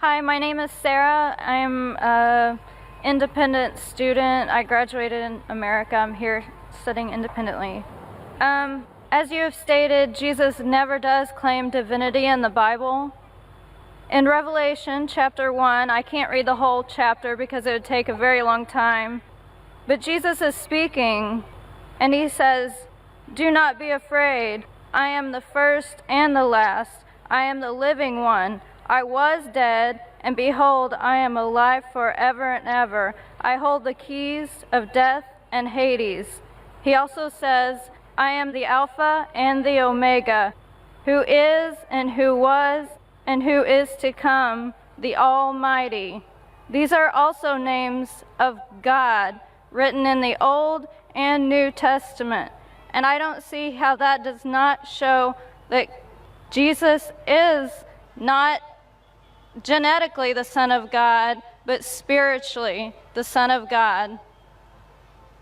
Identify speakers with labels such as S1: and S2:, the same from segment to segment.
S1: Hi, my name is Sarah. I'm an independent student. I graduated in America. I'm here studying independently. As you have stated, Jesus never does claim divinity in the Bible. In Revelation chapter 1, I can't read the whole chapter because it would take a very long time, but Jesus is speaking and he says, "Do not be afraid. I am the first and the last. I am the living one. I was dead, and behold, I am alive forever and ever. I hold the keys of death and Hades." He also says, "I am the Alpha and the Omega, who is and who was and who is to come, the Almighty." These are also names of God written in the Old and New Testament. And I don't see how that does not show that Jesus is not genetically the Son of God, but spiritually the Son of God.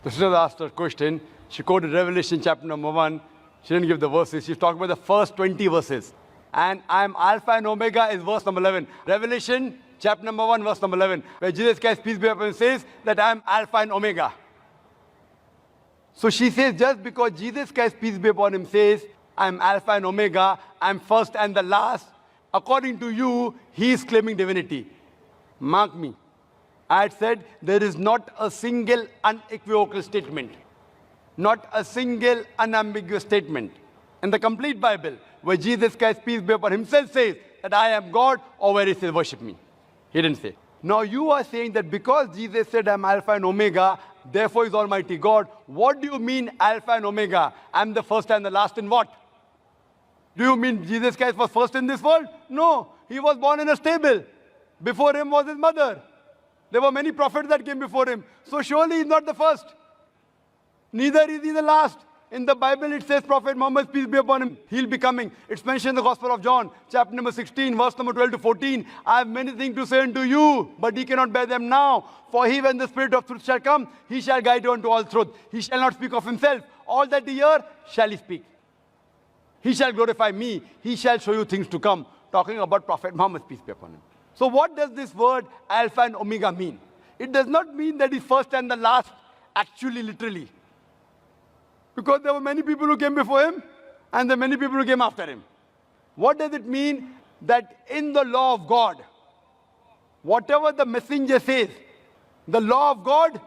S2: The sister asked her question. She quoted Revelation chapter number 1. She didn't give the verses. She's talking about the first 20 verses. And I'm Alpha and Omega is verse number 11. Revelation chapter number 1, verse number 11, where Jesus Christ, peace be upon him, says that I'm Alpha and Omega. So she says, just because Jesus Christ, peace be upon him, says, I'm Alpha and Omega, I'm first and the last, according to you, he is claiming divinity. Mark me. I had said there is not a single unequivocal statement, not a single unambiguous statement in the complete Bible where Jesus Christ, peace be upon himself, says that I am God, or where he says, worship me. He didn't say. Now you are saying that because Jesus said I'm Alpha and Omega, therefore is Almighty God. What do you mean Alpha and Omega? I'm the first and the last in what? Do you mean Jesus Christ was first in this world? No, he was born in a stable. Before him was his mother. There were many prophets that came before him. So surely he's not the first. Neither is he the last. In the Bible it says Prophet Muhammad, peace be upon him, he'll be coming. It's mentioned in the Gospel of John, chapter number 16, verse number 12 to 14. I have many things to say unto you, but ye cannot bear them now. For he, when the Spirit of truth shall come, he shall guide you unto all truth. He shall not speak of himself. All that ye hear shall he speak. He shall glorify me. He shall show you things to come. Talking about Prophet Muhammad, peace be upon him. So what does this word Alpha and Omega mean? It does not mean that he's first and the last, actually, literally. Because there were many people who came before him, and there are many people who came after him. What does it mean? That in the law of God, whatever the messenger says, the law of God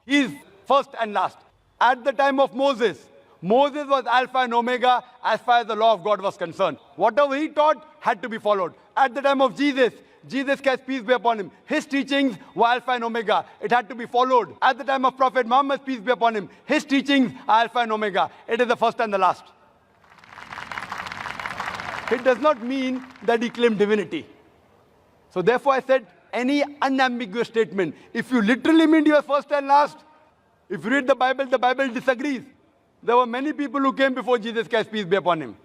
S2: is first and last. At the time of Moses, Moses was Alpha and Omega as far as the law of God was concerned. Whatever he taught had to be followed. At the time of Jesus, Jesus Christ, peace be upon him, his teachings were Alpha and Omega. It had to be followed. At the time of Prophet Muhammad, peace be upon him, his teachings are Alpha and Omega. It is the first and the last. It does not mean that he claimed divinity. So therefore I said, any unambiguous statement, if you literally mean you are first and last, if you read the Bible disagrees. There were many people who came before Jesus Christ, peace be upon him.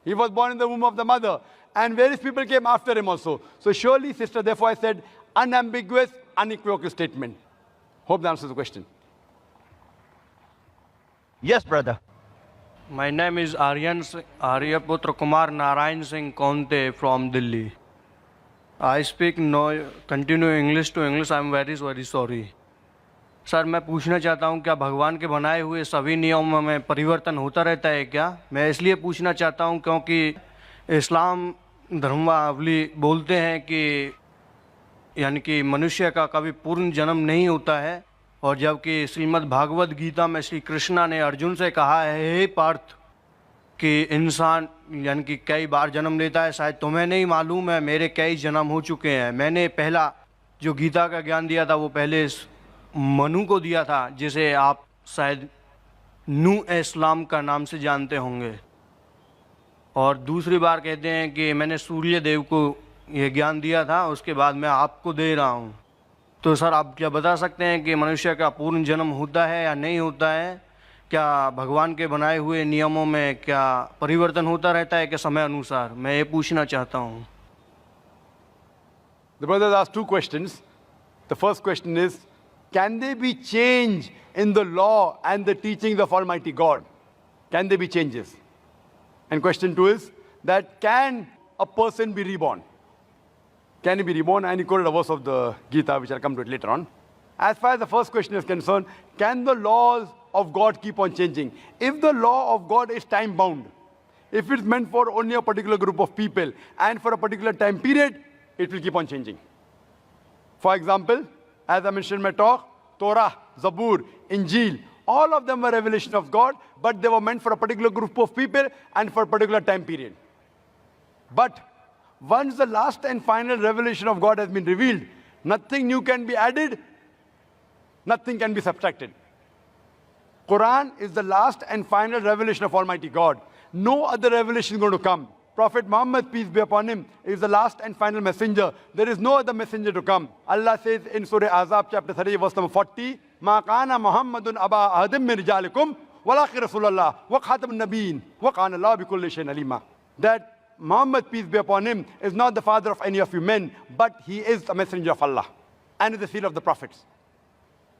S2: He was born in the womb of the mother. And various people came after him also. So surely, sister, therefore I said, unambiguous, unequivocal statement. Hope that answers the question.
S3: Yes, brother.
S4: My name is Aryaputra Kumar Narayan Singh Konte from Delhi. I speak continue English to English. I am very, very sorry. Sir मैं पूछना चाहता हूँ क्या भगवान के बनाए हुए सभी नियमों में परिवर्तन होता रहता है क्या? मैं इसलिए पूछना चाहता हूँ क्योंकि इस्लाम धर्मावली बोलते हैं कि यानी कि मनुष्य का कभी पूर्ण जन्म नहीं होता है, और जबकि श्रीमद् भागवत गीता में श्री कृष्णा ने अर्जुन से कहा है, हे पार्थ, कि इंसान यानी कि कई बार जन्म लेता है, शायद तुम्हें नहीं मालूम है, मेरे कई जन्म हो चुके हैं। मैंने पहला जो गीता का ज्ञान दिया था वो पहले मनु को दिया था, जिसे आप शायद नू इस्लाम का नाम से जानते होंगे। और दूसरी बार कहते हैं कि मैंने सूर्य देव को ये ज्ञान दिया था, उसके बाद मैं आपको दे रहा हूँ। तो सर आप क्या बता सकते हैं कि मनुष्य का पूर्ण जन्म होता है या नहीं होता है? क्या भगवान के बनाए हुए नियमों में क्या परिवर्तन होता रहता है कि समय अनुसार? मैं ये पूछना चाहता हूँ।
S2: The brothers asked two questions. The first question is, can there be change in the law and the teachings of Almighty God? Can there be changes? And question two is that can a person be reborn? Can he be reborn? And he quoted a verse of the Gita, which I'll come to it later on. As far as the first question is concerned, can the laws of God keep on changing? If the law of God is time-bound, if it's meant for only a particular group of people and for a particular time period, it will keep on changing. For example, as I mentioned in my talk, Torah, Zabur, Injil, all of them were revelation of God, but they were meant for a particular group of people and for a particular time period. But once the last and final revelation of God has been revealed, nothing new can be added, nothing can be subtracted. Quran is the last and final revelation of Almighty God. No other revelation is going to come. Prophet Muhammad, peace be upon him, is the last and final messenger. There is no other messenger to come. Allah says in Surah Azab, chapter 30, verse number 40, مَا كَانَ مُحَمَّدٌ أَبَا أَحَدٍ مِّن رِجَالِكُمْ وَلَٰكِنَّ رَسُولَ اللَّهِ وَخَاتَمَ النَّبِيِّينَ وَكَانَ اللَّهُ بِكُلِّ شَيْءٍ عَلِيمًا. That Muhammad, peace be upon him, is not the father of any of you men, but he is a messenger of Allah and is the seal of the prophets.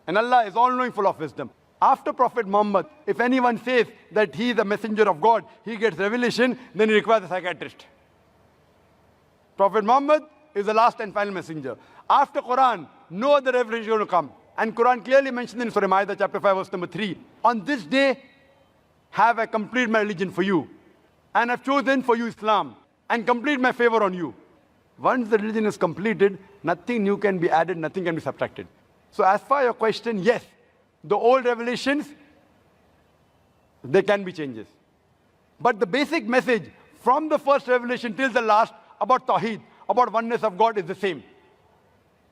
S2: And Allah is all-knowing, full of wisdom. After Prophet Muhammad, if anyone says that he is a messenger of God, he gets revelation, then he requires a psychiatrist. Prophet Muhammad is the last and final messenger. After Quran, no other revelation is going to come. And Quran clearly mentioned in Surah Ma'idah, chapter 5, verse number 3, on this day have I completed my religion for you, and I've chosen for you Islam, and complete my favor on you. Once the religion is completed, nothing new can be added, nothing can be subtracted. So as for your question, yes, the old revelations, there can be changes. But the basic message from the first revelation till the last about Tawheed, about oneness of God is the same.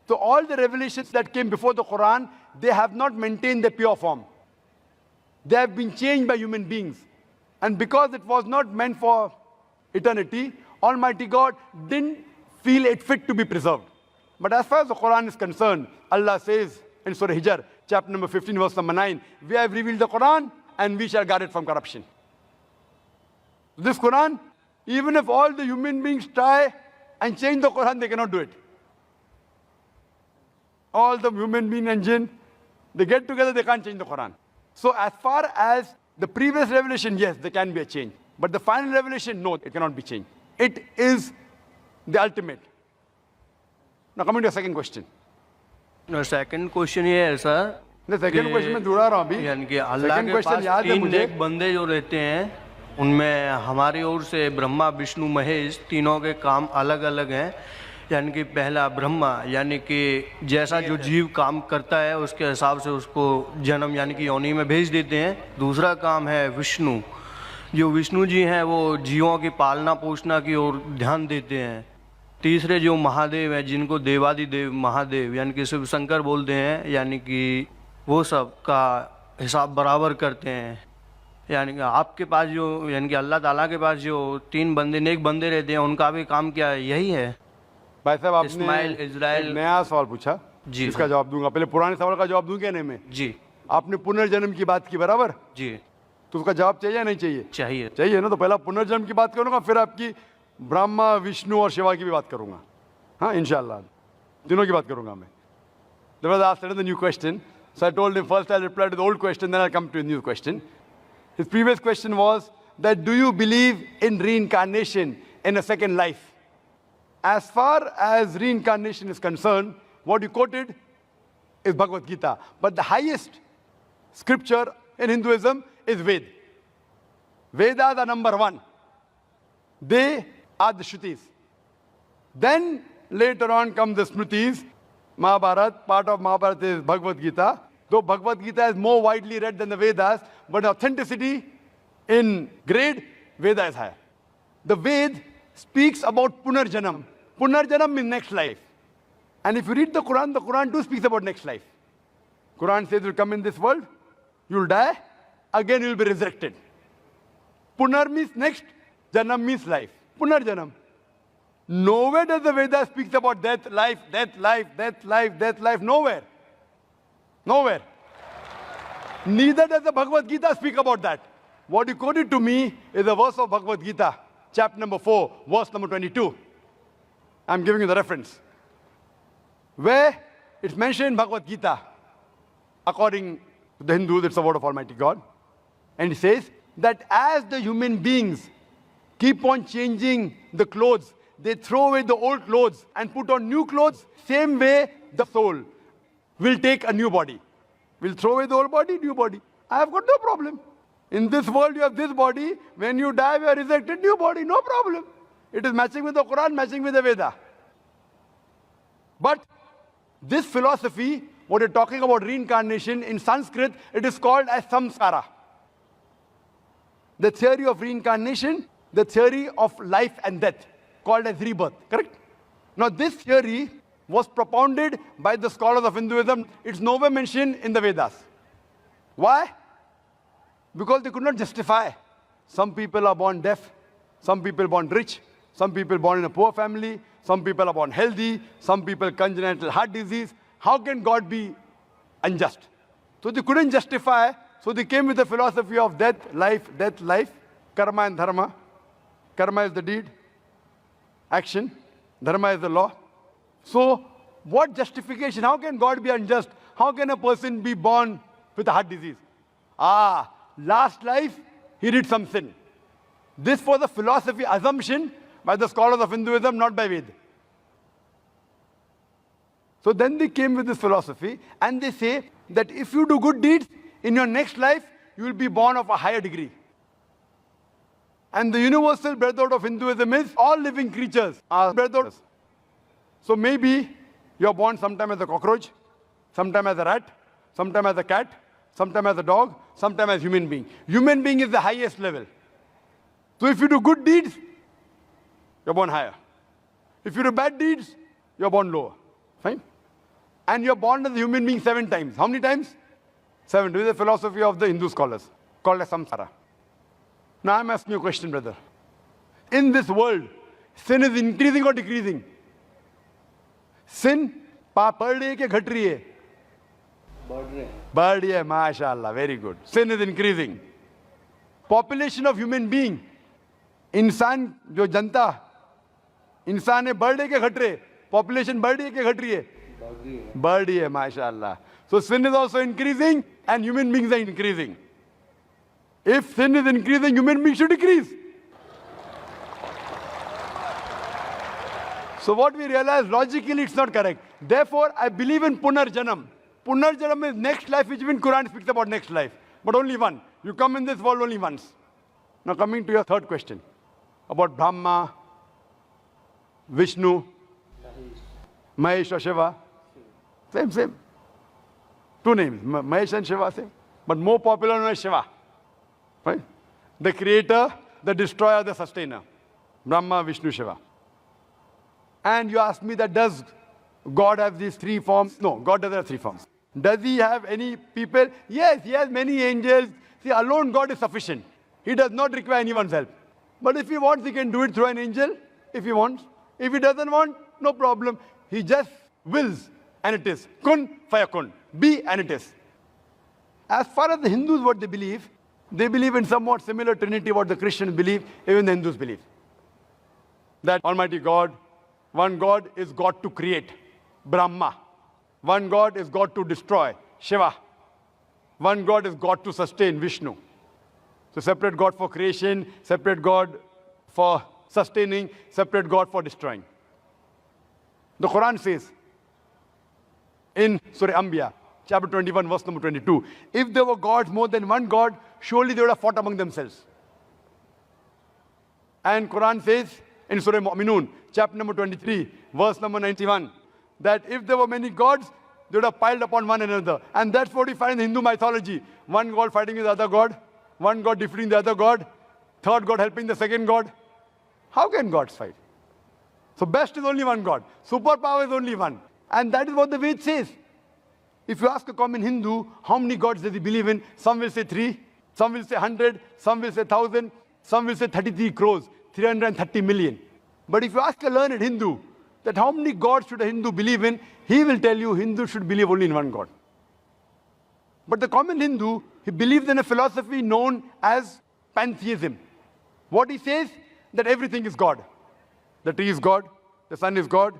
S2: So all the revelations that came before the Quran, they have not maintained their pure form. They have been changed by human beings. And because it was not meant for eternity, Almighty God didn't feel it fit to be preserved. But as far as the Quran is concerned, Allah says in Surah Hijr, chapter number 15, verse number 9, we have revealed the Quran and we shall guard it from corruption. This Quran, even if all the human beings try and change the Quran, they cannot do it. All the human being and jinn, they get together, they can't change the Quran. So as far as the previous revelation, yes, there can be a change. But the final revelation, no, it cannot be changed. It is the ultimate. Now coming to the second question.
S4: No, second question ये है sir,
S2: The second question में जुड़ा रहा हूँ अभी.
S4: यानी कि अल्लाह
S2: Second
S4: के
S2: question
S4: पास
S2: याद है
S4: तीन
S2: मुझे.
S4: नेक बंदे जो रहते हैं, उनमें हमारी ओर से ब्रह्मा, विष्णु, महेश तीनों के काम अलग अलग हैं. यानी कि पहला ब्रह्मा, यानी कि जैसा जो जीव काम करता है उसके हिसाब से उसको जन्म यानी कि योनि में भेज देते हैं. दूसरा काम है विष्णु, जो विष्णु जी हैं वो जीवों की पालना पोषणा की ओर ध्यान देते हैं. तीसरे जो महादेव हैं, जिनको देवादिदेव महादेव यानी कि शिव शंकर बोलते हैं, यानी कि वो सब का हिसाब बराबर करते हैं. यानी कि आपके पास जो यानी कि अल्लाह ताला के पास जो तीन बंदे नेक बंदे रहते हैं, उनका भी काम क्या है, यही है.
S2: भाई साहब आपने
S4: इस्माइल, इजराइल,
S2: एक नया सवाल पूछा
S4: जी,
S2: इसका जवाब दूंगा. पहले पुराने सवाल का जवाब दूं क्या नहीं मैं?
S4: जी
S2: आपने पुनर्जन्म की बात की बराबर,
S4: जी
S2: तो उसका जवाब चाहिए या नहीं चाहिए?
S4: चाहिए.
S2: चाहिए ना. तो पहला पुनर्जन्म की बात करूंगा, फिर आपकी ब्रह्मा, विष्णु और शिवा की भी बात करूंगा. हाँ, इंशाल्लाह तीनों की बात करूंगा मैं. There was asked the new question, so I told him first I'll reply to the old question, then I'll come to a new question. His previous question was that do you believe in reincarnation in a second life? As far as reincarnation is concerned, what you quoted is Bhagavad Gita. But the highest scripture in Hinduism is Ved. Vedas are number one. They are the Shrutis. Then later on come the Smritis. Mahabharata, part of Mahabharata is Bhagavad Gita. Though Bhagavad Gita is more widely read than the Vedas, but authenticity in grade, Veda is higher. The Ved speaks about Punarjanam. Punarjanam means next life. And if you read the Quran too speaks about next life. Quran says you'll come in this world, you'll die, again you'll be resurrected. Punar means next, Janam means life. Punarjanam. Nowhere does the Veda speaks about death, life, death, life, death, life, death, life. Nowhere. Nowhere. Neither does the Bhagavad Gita speak about that. What you quoted to me is a verse of Bhagavad Gita, chapter number 4, verse number 22. I'm giving you the reference. Where it's mentioned in Bhagavad Gita, according to the Hindus, it's the word of Almighty God. And it says that as the human beings keep on changing the clothes, they throw away the old clothes and put on new clothes. Same way, the soul will take a new body. We'll throw away the old body, new body. I have got no problem. In this world, you have this body. When you die, you are resurrected, new body, no problem. It is matching with the Quran, matching with the Veda. But this philosophy, what you're talking about reincarnation, in Sanskrit, it is called as samskara. The theory of reincarnation, the theory of life and death, called as rebirth, correct? Now this theory was propounded by the scholars of Hinduism. It's nowhere mentioned in the Vedas. Why? Because they could not justify. Some people are born deaf, some people born rich, some people born in a poor family, some people are born healthy, some people congenital heart disease. How can God be unjust? So they couldn't justify, so they came with the philosophy of death, life, karma and dharma. Karma is the deed, action, dharma is the law. So what justification? How can God be unjust? How can a person be born with a heart disease? Last life, he did some sin. This was a philosophy assumption by the scholars of Hinduism, not by Ved. So then they came with this philosophy and they say that if you do good deeds, in your next life, you will be born of a higher degree. And the universal brotherhood of Hinduism is all living creatures are brotherhood. So maybe you're born sometime as a cockroach, sometime as a rat, sometime as a cat, sometime as a dog, sometime as human being. Human being is the highest level. So if you do good deeds, you're born higher. If you do bad deeds, you're born lower. Fine? And you're born as a human being 7 times. How many times? 7. This is the philosophy of the Hindu scholars, called as samsara. Now I'm asking you a question, brother. In this world, sin is increasing or decreasing? Sin, per day ke ghat rahi hai? बढ़ रही है, mashallah, very good. Sin is increasing. Population of human being, इंसान जो जनता, इंसान है बढ़ रही है के घट रहे? Population बढ़ रही है के घट रही है? बढ़ रही है, mashallah. So sin is also increasing and human beings are increasing. If sin is increasing, human beings should decrease. So what we realize, logically it's not correct. Therefore, I believe in Punarjanam. Punarjanam is next life, which even Quran speaks about next life. But only one. You come in this world only once. Now coming to your third question. About Brahma, Vishnu, Mahesh or Shiva. Same. 2 names, Mahesh and Shiva, same. But more popular known as Shiva. Right? The creator, the destroyer, the sustainer. Brahma, Vishnu, Shiva. And you ask me that does God have these 3 forms? No, God doesn't have 3 forms. Does he have any people? Yes, he has many angels. See, alone God is sufficient. He does not require anyone's help. But if he wants, he can do it through an angel, if he wants. If he doesn't want, no problem. He just wills, and it is. Kun fayakun. Be, and it is. As far as the Hindus, what they believe in somewhat similar Trinity, what the Christians believe, even the Hindus believe. That Almighty God, one God is God to create, Brahma. One God is God to destroy, Shiva. One God is God to sustain, Vishnu. So separate God for creation, separate God for sustaining, separate God for destroying. The Quran says in Surah Anbiya, chapter 21, verse number 22, if there were gods more than one God, surely they would have fought among themselves. And Quran says in Surah Mu'minun, chapter number 23, verse number 91, that if there were many gods, they would have piled upon one another. And that's what we find in Hindu mythology. One God fighting with the other God, one God defeating the other God, third God helping the second God. How can gods fight? So best is only one God. Superpower is only one. And that is what the Ved says. If you ask a common Hindu, how many gods does he believe in? Some will say 3, some will say 100, some will say 1,000, some will say 33 crores, 330 million. But if you ask a learned Hindu, that how many gods should a Hindu believe in, he will tell you Hindu should believe only in one God. But the common Hindu, he believes in a philosophy known as pantheism. What he says, that everything is God. The tree is God, the sun is God,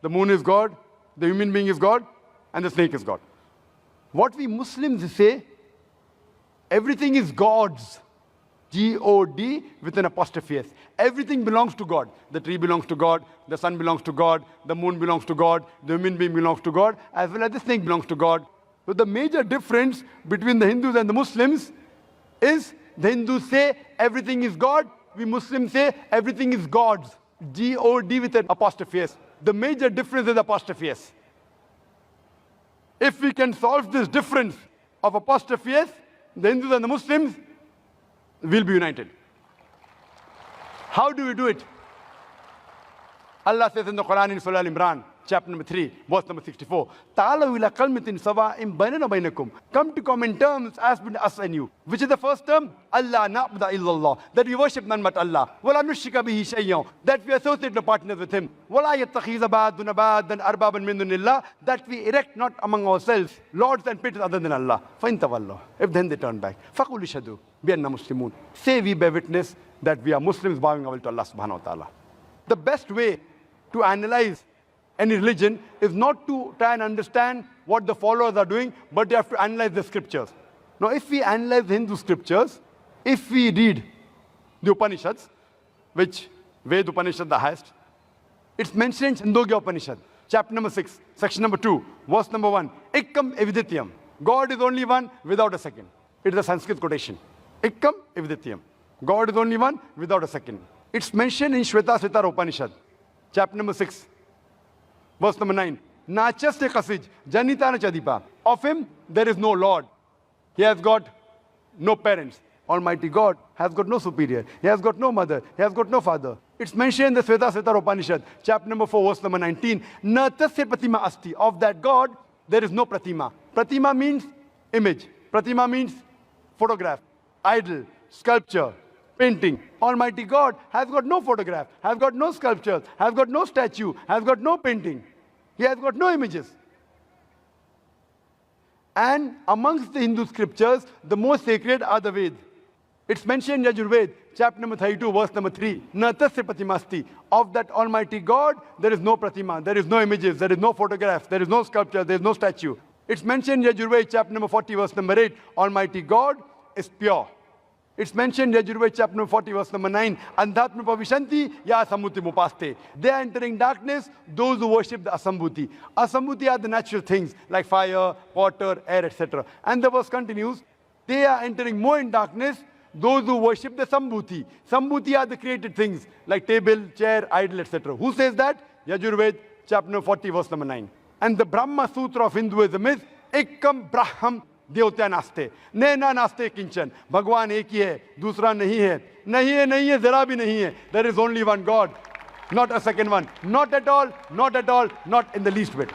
S2: the moon is God, the human being is God, and the snake is God. What we Muslims say, everything is God's. God with an apostrophe S. Everything belongs to God. The tree belongs to God, the sun belongs to God, the moon belongs to God, the human being belongs to God, as well as the snake belongs to God. So the major difference between the Hindus and the Muslims is the Hindus say everything is God, we Muslims say everything is God's. God with an apostrophe S. The major difference is apostrophe S. If we can solve this difference of apostrophe S, the Hindus and the Muslims will be united. How do we do it? Allah says in the Quran in Surah Al-Imran, chapter number 3, verse number 64, "Ta'alaw ila kalmatin sawa'in bainana bainakum." Come to common terms as between us and you. Which is the first term? Allah na'budu illallah. That we worship none but Allah. Wala nushrika bihi shay'an. That we associate no partners with Him. Wala yattakhiza ba'duna ba'dan arbaban min dunillah. That we erect not among ourselves lords and pits other than Allah. Fa in tawallu. If then they turn back. Faqul ishhadu bi anna muslimun. Say we bear witness that we are Muslims bowing our will to Allah subhanahu wa ta'ala. The best way to analyze any religion is not to try and understand what the followers are doing, but you have to analyze the scriptures. Now, if we analyze the Hindu scriptures, if we read the Upanishads, which Ved Upanishad the highest, it's mentioned in Chandogya Upanishad, chapter number 6, section number 2, verse number 1, Ekkam evidityam. God is only one without a second. It is a Sanskrit quotation. Ekkam evidityam. God is only one without a second. It's mentioned in Shvetasvatara Upanishad, chapter number 6, verse number 9. Nachaste kasij, janitana chadipa. Of him, there is no Lord. He has got no parents. Almighty God has got no superior. He has got no mother. He has got no father. It's mentioned in the Shvetasvatara Upanishad, chapter number 4, verse number 19. Na tasya pratima asti. Of that God, there is no pratima. Pratima means image. Pratima means photograph, idol, sculpture, painting. Almighty God has got no photograph, has got no sculpture, has got no statue, has got no painting. He has got no images. And amongst the Hindu scriptures, the most sacred are the Veds. It's mentioned in Yajurved, chapter number 32, verse number 3. Na tasya pratimasti. Of that Almighty God, there is no pratima, there is no images, there is no photograph, there is no sculpture, there is no statue. It's mentioned in Yajurved, chapter number 40, verse number 8. Almighty God is pure. It's mentioned in Yajurved chapter number 40, verse number 9. Andhatma pavishanti ya asambuti mupaste. They are entering darkness, those who worship the asambhuti. Asambhuti are the natural things like fire, water, air, etc. And the verse continues, they are entering more in darkness, those who worship the sambhuti. Sambhuti are the created things like table, chair, idol, etc. Who says that? Yajurved chapter number 40, verse number 9. And the Brahma Sutra of Hinduism is Ekam Braham देवता नास्ते नैना नास्ते किंचन भगवान एक ही है दूसरा नहीं है नहीं है जरा भी नहीं है there is only one God, not a second one, not at all, not in the least bit.